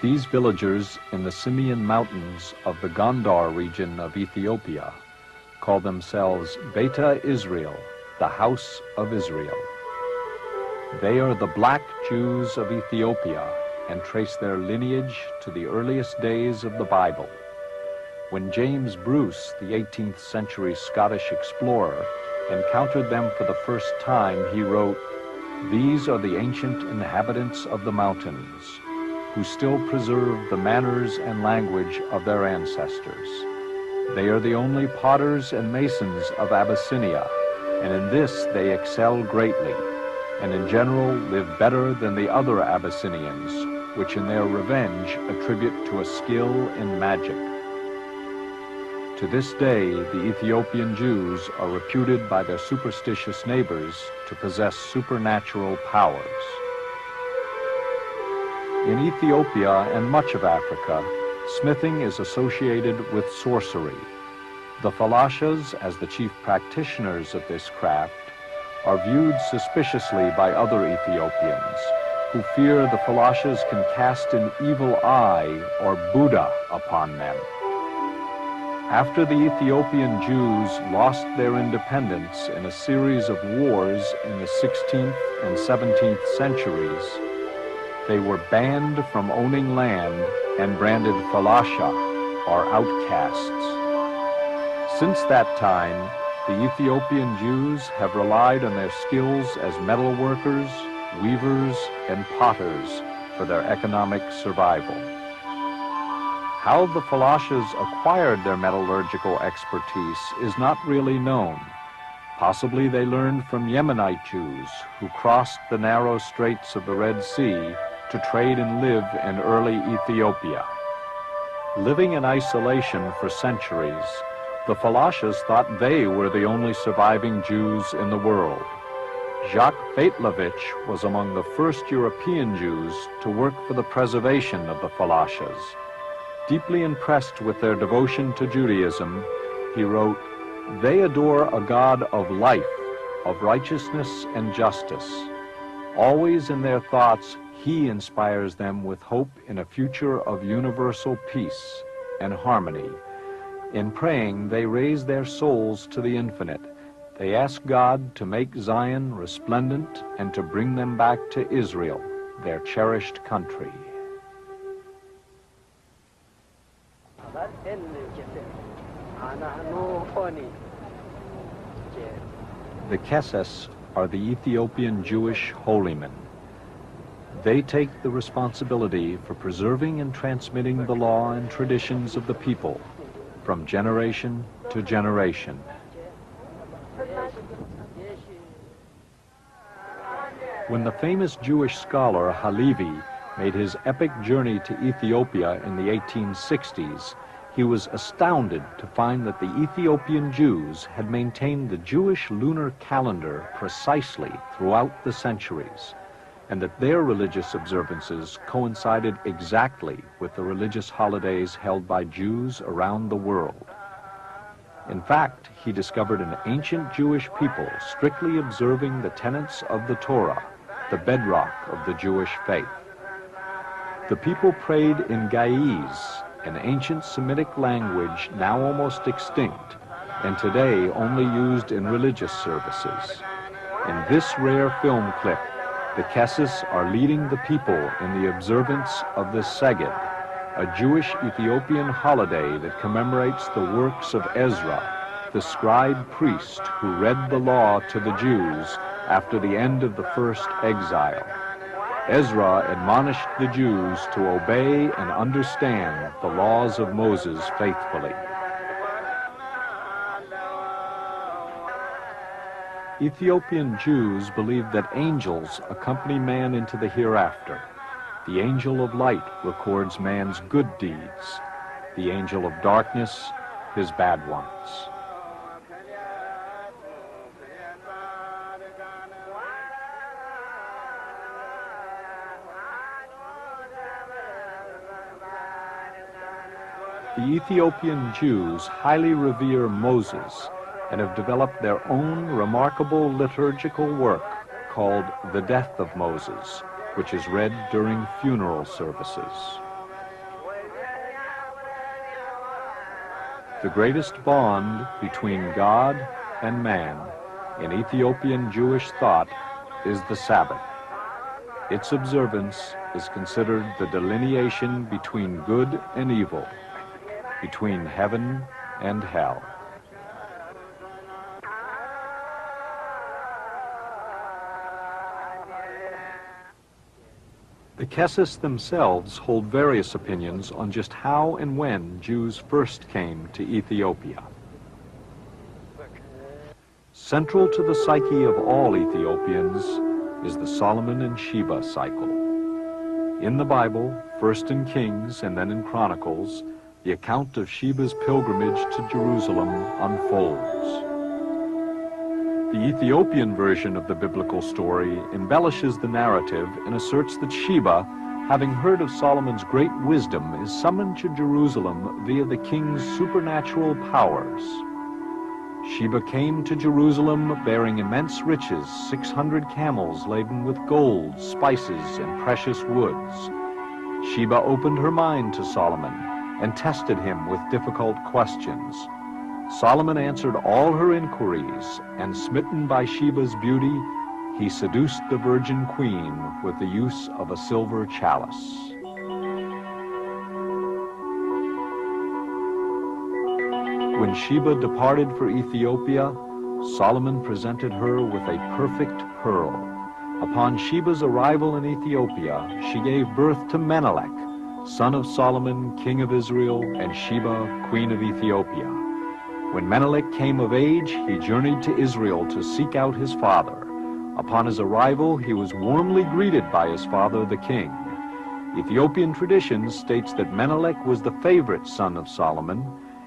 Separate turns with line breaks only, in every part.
These villagers in the Simeon Mountains of the Gondar region of Ethiopia call themselves Beta Israel, the House of Israel. They are the black Jews of Ethiopia and trace their lineage to the earliest days of the Bible. When James Bruce, the 18th century Scottish explorer, encountered them for the first time, he wrote, "These are the ancient inhabitants of the mountains, who still preserve the manners and language of their ancestors. They are the only potters and masons of Abyssinia, and in this they excel greatly, and in general live better than the other Abyssinians, which in their revenge attribute to a skill in magic." To this day, the Ethiopian Jews are reputed by their superstitious neighbors to possess supernatural powers. In Ethiopia and much of Africa, smithing is associated with sorcery. The Falashas, as the chief practitioners of this craft, are viewed suspiciously by other Ethiopians, who fear the Falashas can cast an evil eye or Buddha upon them. After the Ethiopian Jews lost their independence in a series of wars in the 16th and 17th centuries, they were banned from owning land and branded Falasha, or outcasts. Since that time, the Ethiopian Jews have relied on their skills as metal workers, weavers, and potters for their economic survival. How the Falashas acquired their metallurgical expertise is not really known. Possibly they learned from Yemenite Jews who crossed the narrow straits of the Red Sea to trade and live in early Ethiopia. Living in isolation for centuries, the Falashas thought they were the only surviving Jews in the world. Jacques Beitlovich was among the first European Jews to work for the preservation of the Falashas. Deeply impressed with their devotion to Judaism, he wrote, "They adore a God of life, of righteousness and justice. Always in their thoughts, he inspires them with hope in a future of universal peace and harmony. In praying, they raise their souls to the infinite. They ask God to make Zion resplendent and to bring them back to Israel, their cherished country." The Keses are the Ethiopian Jewish holy men. They take the responsibility for preserving and transmitting the law and traditions of the people from generation to generation. When the famous Jewish scholar Halevi made his epic journey to Ethiopia in the 1860s, he was astounded to find that the Ethiopian Jews had maintained the Jewish lunar calendar precisely throughout the centuries, and that their religious observances coincided exactly with the religious holidays held by Jews around the world. In fact, he discovered an ancient Jewish people strictly observing the tenets of the Torah, the bedrock of the Jewish faith. The people prayed in Ge'ez, an ancient Semitic language now almost extinct, and today only used in religious services. In this rare film clip, the Keses are leading the people in the observance of the Saga, a Jewish Ethiopian holiday that commemorates the works of Ezra, the scribe priest who read the law to the Jews after the end of the first exile. Ezra admonished the Jews to obey and understand the laws of Moses faithfully. Ethiopian Jews believe that angels accompany man into the hereafter. The angel of light records man's good deeds, the angel of darkness his bad ones. The Ethiopian Jews highly revere Moses and have developed their own remarkable liturgical work called The Death of Moses, which is read during funeral services. The greatest bond between God and man in Ethiopian Jewish thought is the Sabbath. Its observance is considered the delineation between good and evil, between heaven and hell. The Kessis themselves hold various opinions on just how and when Jews first came to Ethiopia. Central to the psyche of all Ethiopians is the Solomon and Sheba cycle. In the Bible, first in Kings and then in Chronicles, the account of Sheba's pilgrimage to Jerusalem unfolds. The Ethiopian version of the biblical story embellishes the narrative and asserts that Sheba, having heard of Solomon's great wisdom, is summoned to Jerusalem via the king's supernatural powers. Sheba came to Jerusalem bearing immense riches, 600 camels laden with gold, spices, and precious woods. Sheba opened her mind to Solomon and tested him with difficult questions. Solomon answered all her inquiries, and smitten by Sheba's beauty, he seduced the virgin queen with the use of a silver chalice. When Sheba departed for Ethiopia, Solomon presented her with a perfect pearl. Upon Sheba's arrival in Ethiopia, she gave birth to Menelik, son of Solomon, king of Israel, and Sheba, queen of Ethiopia. When Menelik came of age, he journeyed to Israel to seek out his father. Upon his arrival, he was warmly greeted by his father, the king. Ethiopian tradition states that Menelik was the favorite son of Solomon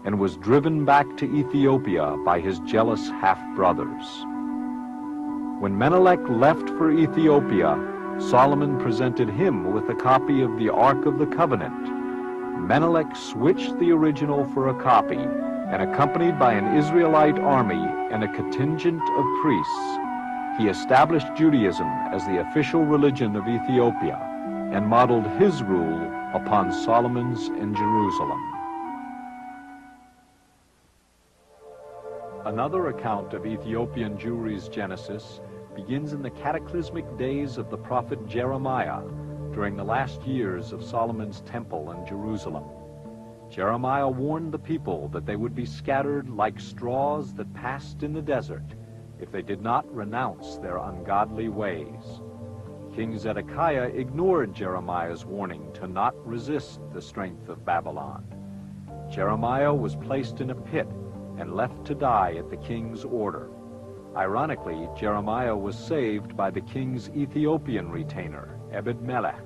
and was driven back to Ethiopia by his jealous half-brothers. When Menelik left for Ethiopia, Solomon presented him with a copy of the Ark of the Covenant. Menelik switched the original for a copy, and accompanied by an Israelite army and a contingent of priests, he established Judaism as the official religion of Ethiopia and modeled his rule upon Solomon's in Jerusalem. Another account of Ethiopian Jewry's genesis begins in the cataclysmic days of the prophet Jeremiah during the last years of Solomon's temple in Jerusalem. Jeremiah warned the people that they would be scattered like straws that passed in the desert if they did not renounce their ungodly ways. King Zedekiah ignored Jeremiah's warning to not resist the strength of Babylon. Jeremiah was placed in a pit and left to die at the king's order. Ironically, Jeremiah was saved by the king's Ethiopian retainer, Ebed-melech.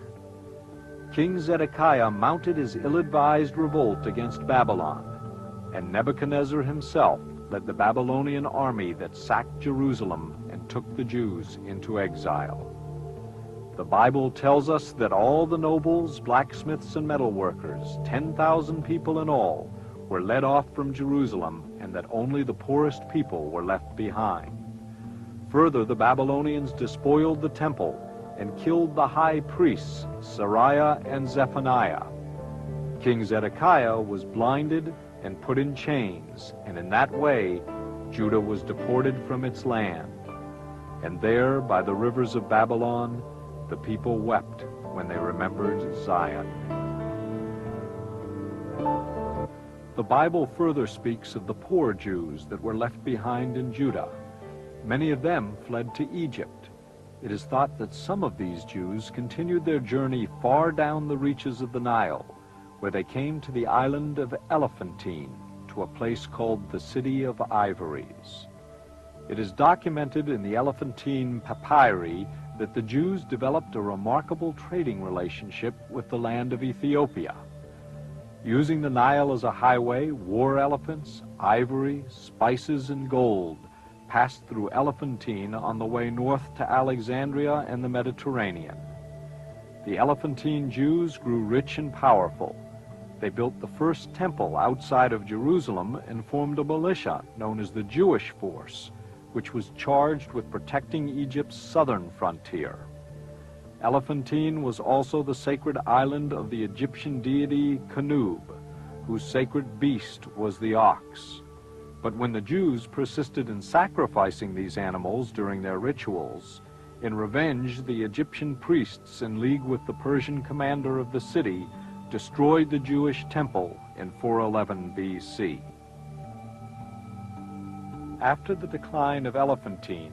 King Zedekiah mounted his ill-advised revolt against Babylon, and Nebuchadnezzar himself led the Babylonian army that sacked Jerusalem and took the Jews into exile. The Bible tells us that all the nobles, blacksmiths, and metalworkers, 10,000 people in all, were led off from Jerusalem, and that only the poorest people were left behind. Further, the Babylonians despoiled the temple and killed the high priests, Sariah and Zephaniah. King Zedekiah was blinded and put in chains, and in that way Judah was deported from its land. And there, by the rivers of Babylon, the people wept when they remembered Zion. The Bible further speaks of the poor Jews that were left behind in Judah. Many of them fled to Egypt. It is thought that some of these Jews continued their journey far down the reaches of the Nile, where they came to the island of Elephantine, to a place called the City of Ivories. It is documented in the Elephantine papyri that the Jews developed a remarkable trading relationship with the land of Ethiopia. Using the Nile as a highway, war elephants, ivory, spices, and gold passed through Elephantine on the way north to Alexandria and the Mediterranean. The Elephantine Jews grew rich and powerful. They built the first temple outside of Jerusalem and formed a militia known as the Jewish Force, which was charged with protecting Egypt's southern frontier. Elephantine was also the sacred island of the Egyptian deity Canub, whose sacred beast was the ox. But when the Jews persisted in sacrificing these animals during their rituals, in revenge, the Egyptian priests, in league with the Persian commander of the city, destroyed the Jewish temple in 411 BC. After the decline of Elephantine,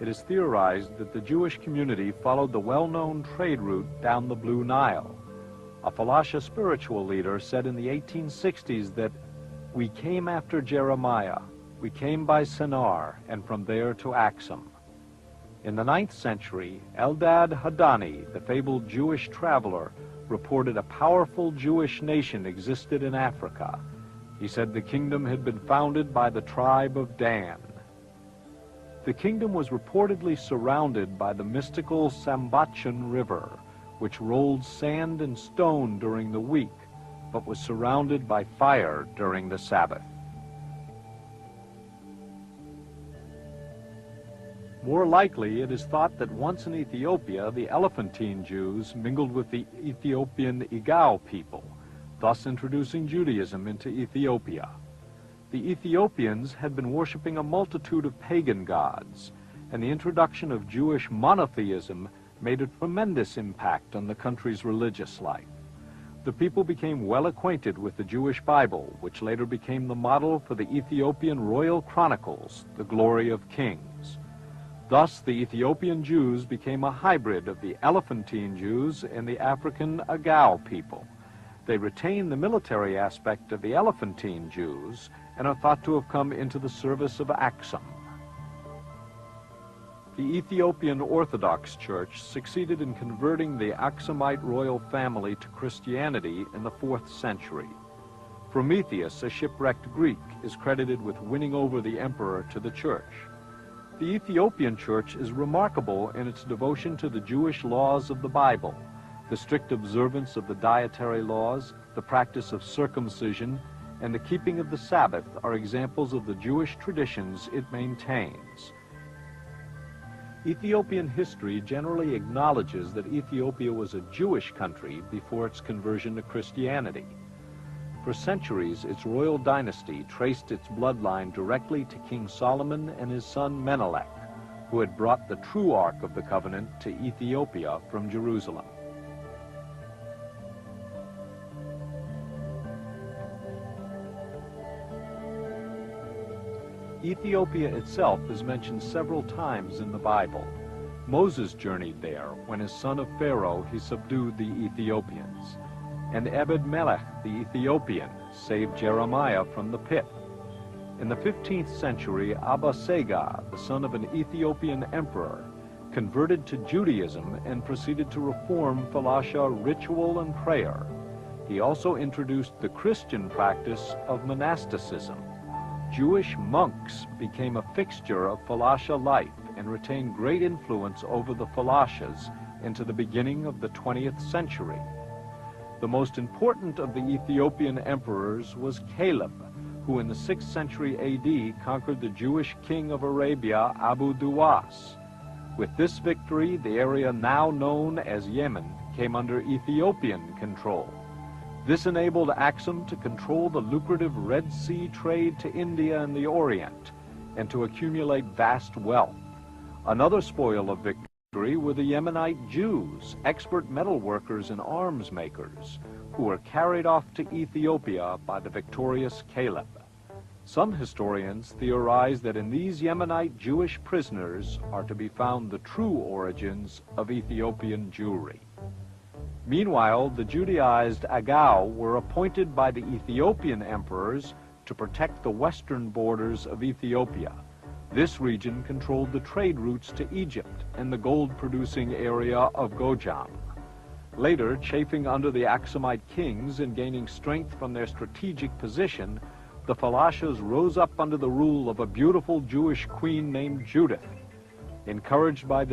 it is theorized that the Jewish community followed the well-known trade route down the Blue Nile. A Falasha spiritual leader said in the 1860s that, "We came after Jeremiah, we came by Sennar, and from there to Axum." In the 9th century, Eldad Hadani, the fabled Jewish traveler, reported a powerful Jewish nation existed in Africa. He said the kingdom had been founded by the tribe of Dan. The kingdom was reportedly surrounded by the mystical Sambachan River, which rolled sand and stone during the week, but was surrounded by fire during the Sabbath. More likely, it is thought that once in Ethiopia, the Elephantine Jews mingled with the Ethiopian Igao people, thus introducing Judaism into Ethiopia. The Ethiopians had been worshiping a multitude of pagan gods, and the introduction of Jewish monotheism made a tremendous impact on the country's religious life. The people became well acquainted with the Jewish Bible, which later became the model for the Ethiopian Royal Chronicles, the Glory of Kings. Thus, the Ethiopian Jews became a hybrid of the Elephantine Jews and the African Agao people. They retain the military aspect of the Elephantine Jews and are thought to have come into the service of Axum. The Ethiopian Orthodox Church succeeded in converting the Axumite royal family to Christianity in the 4th century. Prometheus, a shipwrecked Greek, is credited with winning over the emperor to the church. The Ethiopian Church is remarkable in its devotion to the Jewish laws of the Bible. The strict observance of the dietary laws, the practice of circumcision, and the keeping of the Sabbath are examples of the Jewish traditions it maintains. Ethiopian history generally acknowledges that Ethiopia was a Jewish country before its conversion to Christianity. For centuries, its royal dynasty traced its bloodline directly to King Solomon and his son Menelik, who had brought the true Ark of the Covenant to Ethiopia from Jerusalem. Ethiopia itself is mentioned several times in the Bible. Moses journeyed there when, as son of Pharaoh, he subdued the Ethiopians. And Ebed-melech, the Ethiopian, saved Jeremiah from the pit. In the 15th century, Abba Saga, the son of an Ethiopian emperor, converted to Judaism and proceeded to reform Falasha ritual and prayer. He also introduced the Christian practice of monasticism. Jewish monks became a fixture of Falasha life and retained great influence over the Falashas into the beginning of the 20th century. The most important of the Ethiopian emperors was Caleb, who in the 6th century AD conquered the Jewish king of Arabia, Abu Duwas. With this victory, the area now known as Yemen came under Ethiopian control. This enabled Axum to control the lucrative Red Sea trade to India and the Orient, and to accumulate vast wealth. Another spoil of victory were the Yemenite Jews, expert metal workers and arms makers, who were carried off to Ethiopia by the victorious Caleb. Some historians theorize that in these Yemenite Jewish prisoners are to be found the true origins of Ethiopian Jewry. Meanwhile, the Judaized Agao were appointed by the Ethiopian emperors to protect the western borders of Ethiopia. This region controlled the trade routes to Egypt and the gold-producing area of Gojam. Later, chafing under the Axumite kings and gaining strength from their strategic position, the Falashas rose up under the rule of a beautiful Jewish queen named Judith. Encouraged by the